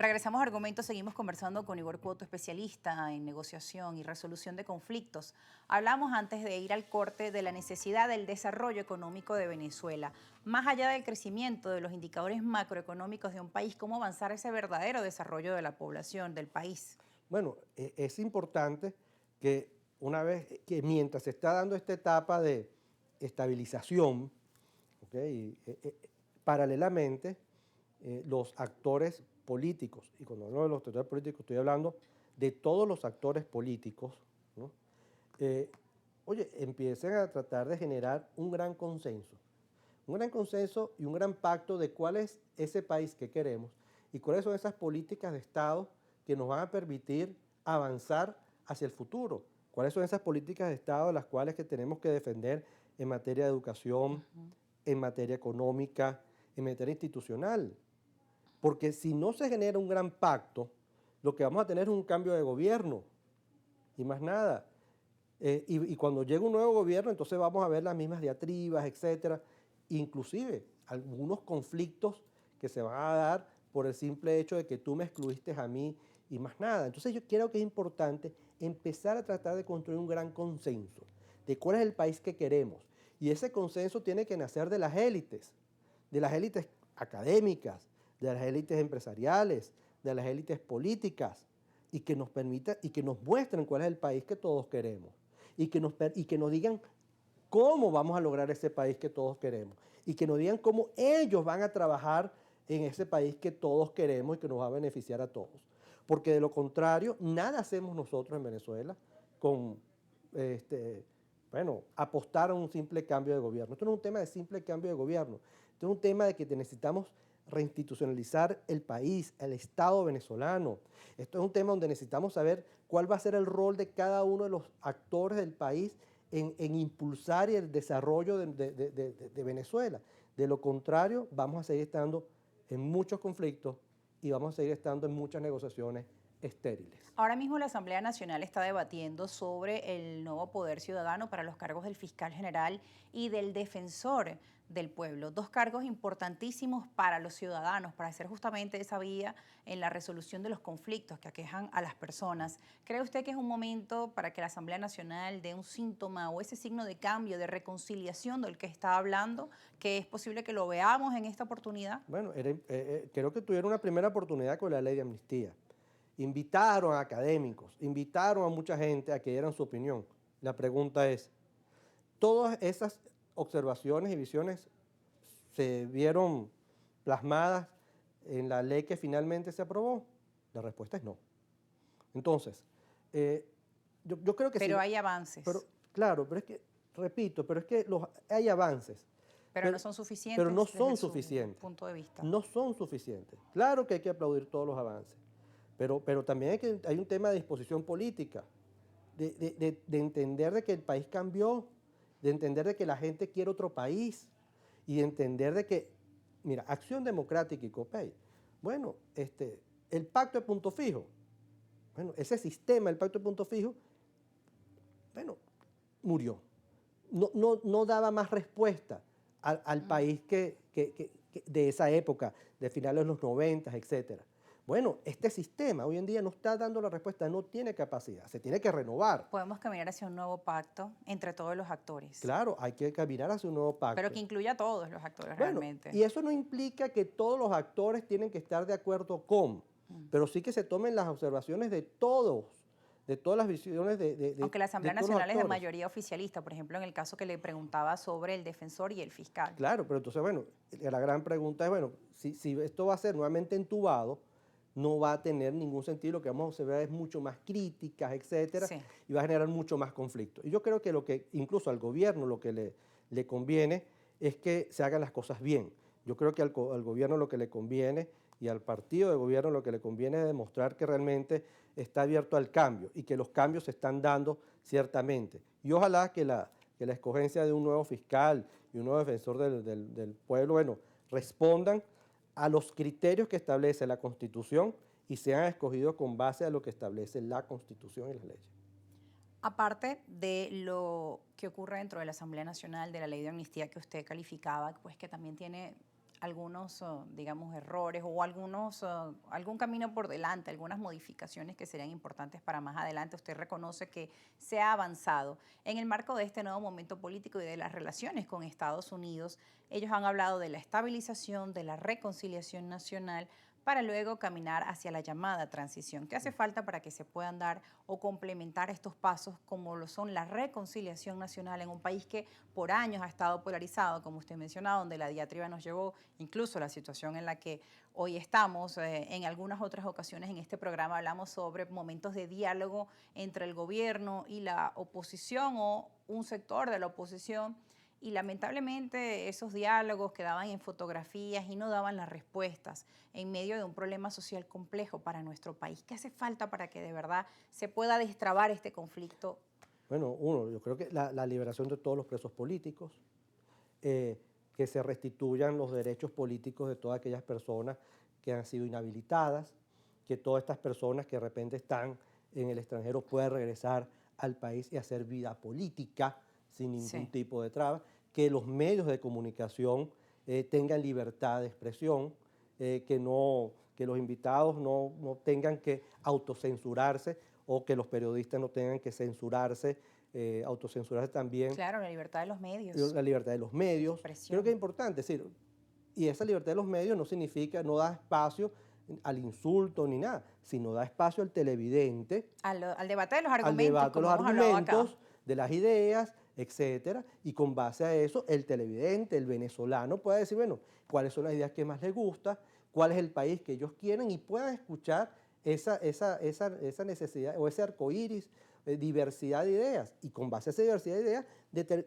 Regresamos a Argumentos, seguimos conversando con Igor Cuoto, especialista en negociación y resolución de conflictos. Hablamos antes de ir al corte de la necesidad del desarrollo económico de Venezuela. Más allá del crecimiento de los indicadores macroeconómicos de un país, ¿cómo avanzar ese verdadero desarrollo de la población, del país? Bueno, es importante que una vez que mientras se está dando esta etapa de estabilización, ¿ok? Paralelamente, los actores políticos, y cuando hablo de los actores políticos estoy hablando de todos los actores políticos, ¿no? Eh, empiecen a tratar de generar un gran consenso y un gran pacto de cuál es ese país que queremos y cuáles son esas políticas de Estado que nos van a permitir avanzar hacia el futuro. ¿Cuáles son esas políticas de Estado las cuales que tenemos que defender en materia de educación, en materia económica, en materia institucional? Porque si no se genera un gran pacto, lo que vamos a tener es un cambio de gobierno y más nada. Y cuando llegue un nuevo gobierno, entonces vamos a ver las mismas diatribas, etcétera, inclusive algunos conflictos que se van a dar por el simple hecho de que tú me excluiste a mí y más nada. Entonces yo creo que es importante empezar a tratar de construir un gran consenso de cuál es el país que queremos. Y ese consenso tiene que nacer de las élites académicas, de las élites empresariales, de las élites políticas, y que nos permita y que nos muestren cuál es el país que todos queremos y que nos digan cómo vamos a lograr ese país que todos queremos y que nos digan cómo ellos van a trabajar en ese país que todos queremos y que nos va a beneficiar a todos. Porque de lo contrario, nada hacemos nosotros en Venezuela con apostar a un simple cambio de gobierno. Esto no es un tema de simple cambio de gobierno, esto es un tema de que necesitamos reinstitucionalizar el país, el Estado venezolano. Esto es un tema donde necesitamos saber cuál va a ser el rol de cada uno de los actores del país en impulsar el desarrollo de Venezuela. De lo contrario, vamos a seguir estando en muchos conflictos y vamos a seguir estando en muchas negociaciones estériles. Ahora mismo la Asamblea Nacional está debatiendo sobre el nuevo poder ciudadano para los cargos del fiscal general y del defensor del pueblo. Dos cargos importantísimos para los ciudadanos, para hacer justamente esa vía en la resolución de los conflictos que aquejan a las personas. ¿Cree usted que es un momento para que la Asamblea Nacional dé un síntoma o ese signo de cambio, de reconciliación del que está hablando, que es posible que lo veamos en esta oportunidad? Bueno, creo que tuvieron una primera oportunidad con la ley de amnistía. Invitaron a académicos, invitaron a mucha gente a que dieran su opinión. La pregunta es, ¿todas esas observaciones y visiones se vieron plasmadas en la ley que finalmente se aprobó? La respuesta es no. Entonces, yo creo que sí. Pero hay avances. Pero, claro, pero es que, repito, hay avances. Pero no son suficientes Pero no desde son su suficientes. punto de vista. No son suficientes. Claro que hay que aplaudir todos los avances. Pero también hay un tema de disposición política, de entender de que el país cambió, de entender de que la gente quiere otro país y de entender de que, mira, Acción Democrática y COPEI, bueno, el pacto de punto fijo, bueno, ese sistema, el pacto de punto fijo, bueno, murió. No daba más respuesta al país de esa época, de finales de los 90, etcétera. Bueno, este sistema hoy en día no está dando la respuesta, no tiene capacidad, se tiene que renovar. Podemos caminar hacia un nuevo pacto entre todos los actores. Claro, hay que caminar hacia un nuevo pacto. Pero que incluya a todos los actores Bueno, realmente. y eso no implica que todos los actores tienen que estar de acuerdo con, pero sí que se tomen las observaciones de todos, de todas las visiones Aunque la Asamblea de todos los Nacional es de actores. mayoría oficialista, por ejemplo, en el caso que le preguntaba sobre el defensor y el fiscal. Claro, pero entonces, bueno, la gran pregunta es, bueno, si esto va a ser nuevamente entubado, no va a tener ningún sentido, lo que vamos a observar es mucho más críticas, etcétera, Sí. y va a generar mucho más conflicto. Y yo creo que incluso al gobierno lo que le conviene es que se hagan las cosas bien. Yo creo que al gobierno lo que le conviene y al partido de gobierno lo que le conviene es demostrar que realmente está abierto al cambio y que los cambios se están dando ciertamente. Y ojalá que la escogencia de un nuevo fiscal y un nuevo defensor del pueblo, bueno, respondan a los criterios que establece la Constitución y sean escogidos con base a lo que establece la Constitución y las leyes. Aparte de lo que ocurre dentro de la Asamblea Nacional, de la ley de amnistía que usted calificaba, pues que también tiene algunos, digamos, errores o algunos, algún camino por delante, algunas modificaciones que serían importantes para más adelante. Usted reconoce que se ha avanzado. En el marco de este nuevo momento político y de las relaciones con Estados Unidos, ellos han hablado de la estabilización, de la reconciliación nacional, para luego caminar hacia la llamada transición. ¿Qué hace falta para que se puedan dar o complementar estos pasos como lo son la reconciliación nacional en un país que por años ha estado polarizado, como usted mencionaba, donde la diatriba nos llevó incluso a la situación en la que hoy estamos? En algunas otras ocasiones en este programa hablamos sobre momentos de diálogo entre el gobierno y la oposición o un sector de la oposición, y lamentablemente esos diálogos quedaban en fotografías y no daban las respuestas en medio de un problema social complejo para nuestro país. ¿Qué hace falta para que de verdad se pueda destrabar este conflicto? Bueno, yo creo que la liberación de todos los presos políticos, eh, que se restituyan los derechos políticos de todas aquellas personas que han sido inhabilitadas, que todas estas personas que de repente están en el extranjero puedan regresar al país y hacer vida política sin ningún Sí. tipo de trabas, que los medios de comunicación tengan libertad de expresión, que los invitados no tengan que autocensurarse o que los periodistas no tengan que censurarse, autocensurarse también, Claro, la libertad de los medios, la libertad de los medios. Creo que es expresión. importante, es decir, y esa libertad de los medios no significa, no da espacio al insulto ni nada, sino da espacio al televidente, Al debate de los al argumentos, debate de como los hemos hablado acá. argumentos, de las ideas, etcétera, y con base a eso, el televidente, el venezolano, puede decir, bueno, cuáles son las ideas que más les gusta, cuál es el país que ellos quieren, y puedan escuchar esa necesidad o ese arcoíris, diversidad de ideas, y con base a esa diversidad de ideas,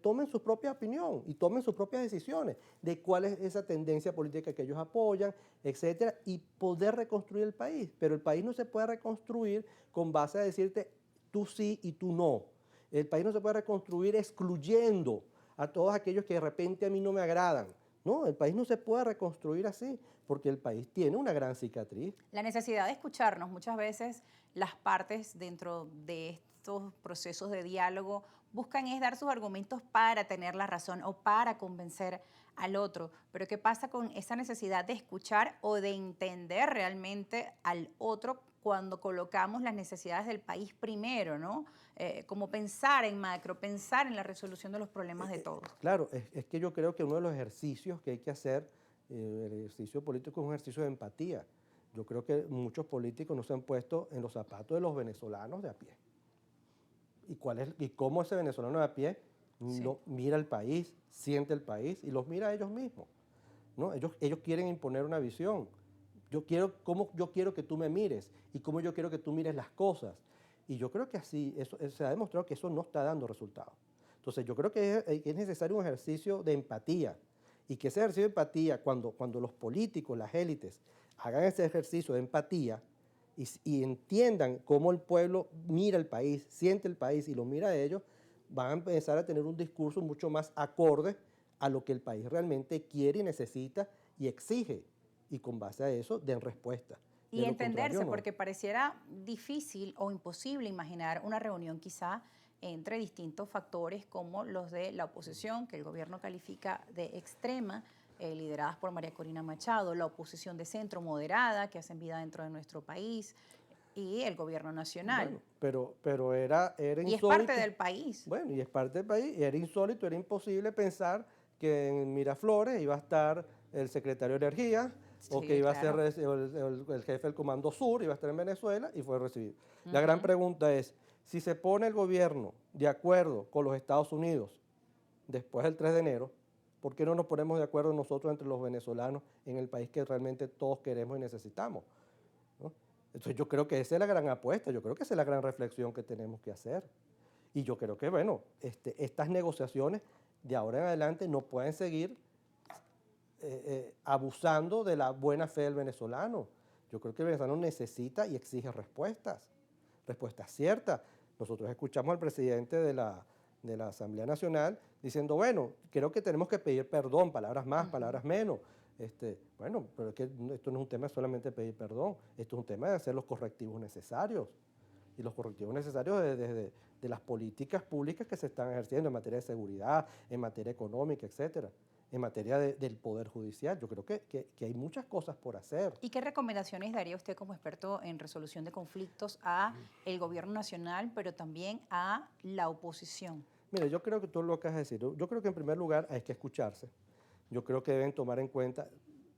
tomen su propia opinión y tomen sus propias decisiones de cuál es esa tendencia política que ellos apoyan, etcétera, y poder reconstruir el país. Pero el país no se puede reconstruir con base a decirte tú sí y tú no. El país no se puede reconstruir excluyendo a todos aquellos que de repente a mí no me agradan. No, el país no se puede reconstruir así, porque el país tiene una gran cicatriz. La necesidad de escucharnos, muchas veces las partes dentro de estos procesos de diálogo buscan es dar sus argumentos para tener la razón o para convencer al otro. Pero ¿qué pasa con esa necesidad de escuchar o de entender realmente al otro cuando colocamos las necesidades del país primero, ¿no? Como pensar en macro, pensar en la resolución de los problemas de todos. Claro, es que yo creo que uno de los ejercicios que hay que hacer, el ejercicio político es un ejercicio de empatía. Yo creo que muchos políticos no se han puesto en los zapatos de los venezolanos de a pie. ¿Y cómo ese venezolano de a pie Sí. mira el país, siente el país y los mira a ellos mismos? ¿No? Ellos quieren imponer una visión. Cómo yo quiero que tú me mires y cómo yo quiero que tú mires las cosas. Y yo creo que así, se ha demostrado que eso no está dando resultados. Entonces yo creo que es necesario un ejercicio de empatía, y que ese ejercicio de empatía, cuando los políticos, las élites, hagan ese ejercicio de empatía y entiendan cómo el pueblo mira el país, siente el país y lo mira a ellos, van a empezar a tener un discurso mucho más acorde a lo que el país realmente quiere y necesita y exige, y con base a eso den respuesta. Y De lo contrario, entenderse, no. porque pareciera difícil o imposible imaginar una reunión quizá entre distintos factores como los de la oposición, que el gobierno califica de extrema, lideradas por María Corina Machado, la oposición de centro moderada, que hacen vida dentro de nuestro país, y el gobierno nacional. Bueno, pero era Y es parte insólito. del país. Bueno, y es parte del país, y era insólito, era imposible pensar que en Miraflores iba a estar el secretario de Energía, o que Sí, iba a ser claro. el jefe del Comando Sur, iba a estar en Venezuela, y fue recibido. La gran Ujú. pregunta es, si se pone el gobierno de acuerdo con los Estados Unidos después del 3 de enero, ¿por qué no nos ponemos de acuerdo nosotros entre los venezolanos en el país que realmente todos queremos y necesitamos? ¿No? Entonces yo creo que esa es la gran apuesta, yo creo que esa es la gran reflexión que tenemos que hacer. Y yo creo que, bueno, estas negociaciones de ahora en adelante no pueden seguir abusando de la buena fe del venezolano. Yo creo que el venezolano necesita y exige respuestas, respuestas ciertas. Nosotros escuchamos al presidente de la Asamblea Nacional diciendo, bueno, creo que tenemos que pedir perdón, palabras más, Ujú. palabras menos. Bueno, pero es que esto no es un tema solamente de pedir perdón, esto es un tema de hacer los correctivos necesarios. Y los correctivos necesarios de las políticas públicas que se están ejerciendo en materia de seguridad, en materia económica, etcétera. en materia del Poder Judicial. Yo creo que hay muchas cosas por hacer. ¿Y qué recomendaciones daría usted como experto en resolución de conflictos a el gobierno nacional, pero también a la oposición? Mira, yo creo que tú lo que has de decir, yo creo que en primer lugar hay que escucharse. Yo creo que deben tomar en cuenta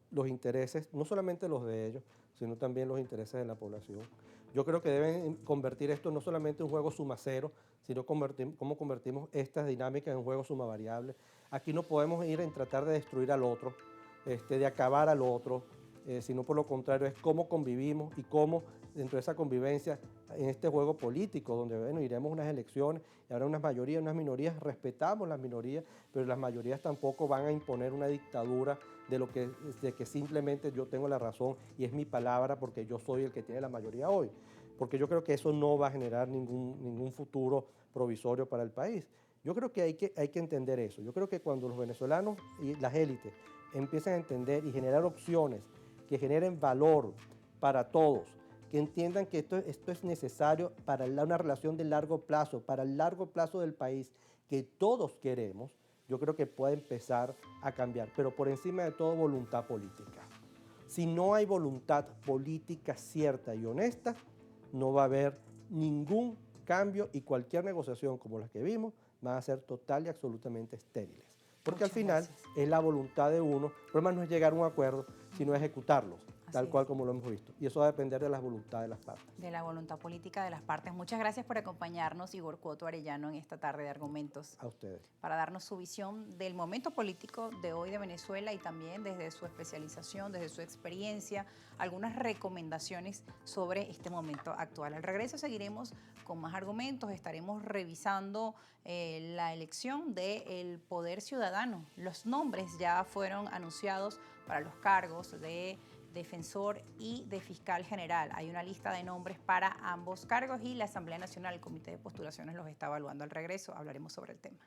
los intereses, no solamente los de ellos, sino también los intereses de la población. Yo creo que deben convertir esto no solamente en un juego suma cero, sino cómo convertimos estas dinámicas en un juego suma variable. Aquí no podemos ir en tratar de destruir al otro, de acabar al otro, sino por lo contrario es cómo convivimos y cómo dentro de esa convivencia en este juego político, donde bueno, iremos a unas elecciones y habrá unas mayorías, unas minorías, respetamos las minorías, pero las mayorías tampoco van a imponer una dictadura de que simplemente yo tengo la razón y es mi palabra porque yo soy el que tiene la mayoría hoy. Porque yo creo que eso no va a generar ningún futuro provisorio para el país. Yo creo que hay que entender eso. Yo creo que cuando los venezolanos y las élites empiezan a entender y generar opciones que generen valor para todos, que entiendan que esto es necesario para una relación de largo plazo, para el largo plazo del país, que todos queremos, yo creo que puede empezar a cambiar, pero por encima de todo voluntad política. Si no hay voluntad política cierta y honesta, no va a haber ningún cambio y cualquier negociación como las que vimos van a ser total y absolutamente estériles. Porque al final es la voluntad de uno, el problema no es llegar a un acuerdo, sino ejecutarlos, tal cual como lo hemos visto. Y eso va a depender de la voluntad de las partes. De la voluntad política de las partes. Muchas gracias por acompañarnos, Igor Cotto Arellano, en esta tarde de Argumentos. A ustedes. Para darnos su visión del momento político de hoy de Venezuela y también desde su especialización, desde su experiencia, algunas recomendaciones sobre este momento actual. Al regreso seguiremos con más argumentos, estaremos revisando la elección del Poder Ciudadano. Los nombres ya fueron anunciados para los cargos de defensor y de fiscal general. Hay una lista de nombres para ambos cargos y la Asamblea Nacional, el Comité de Postulaciones, los está evaluando. Al regreso hablaremos sobre el tema.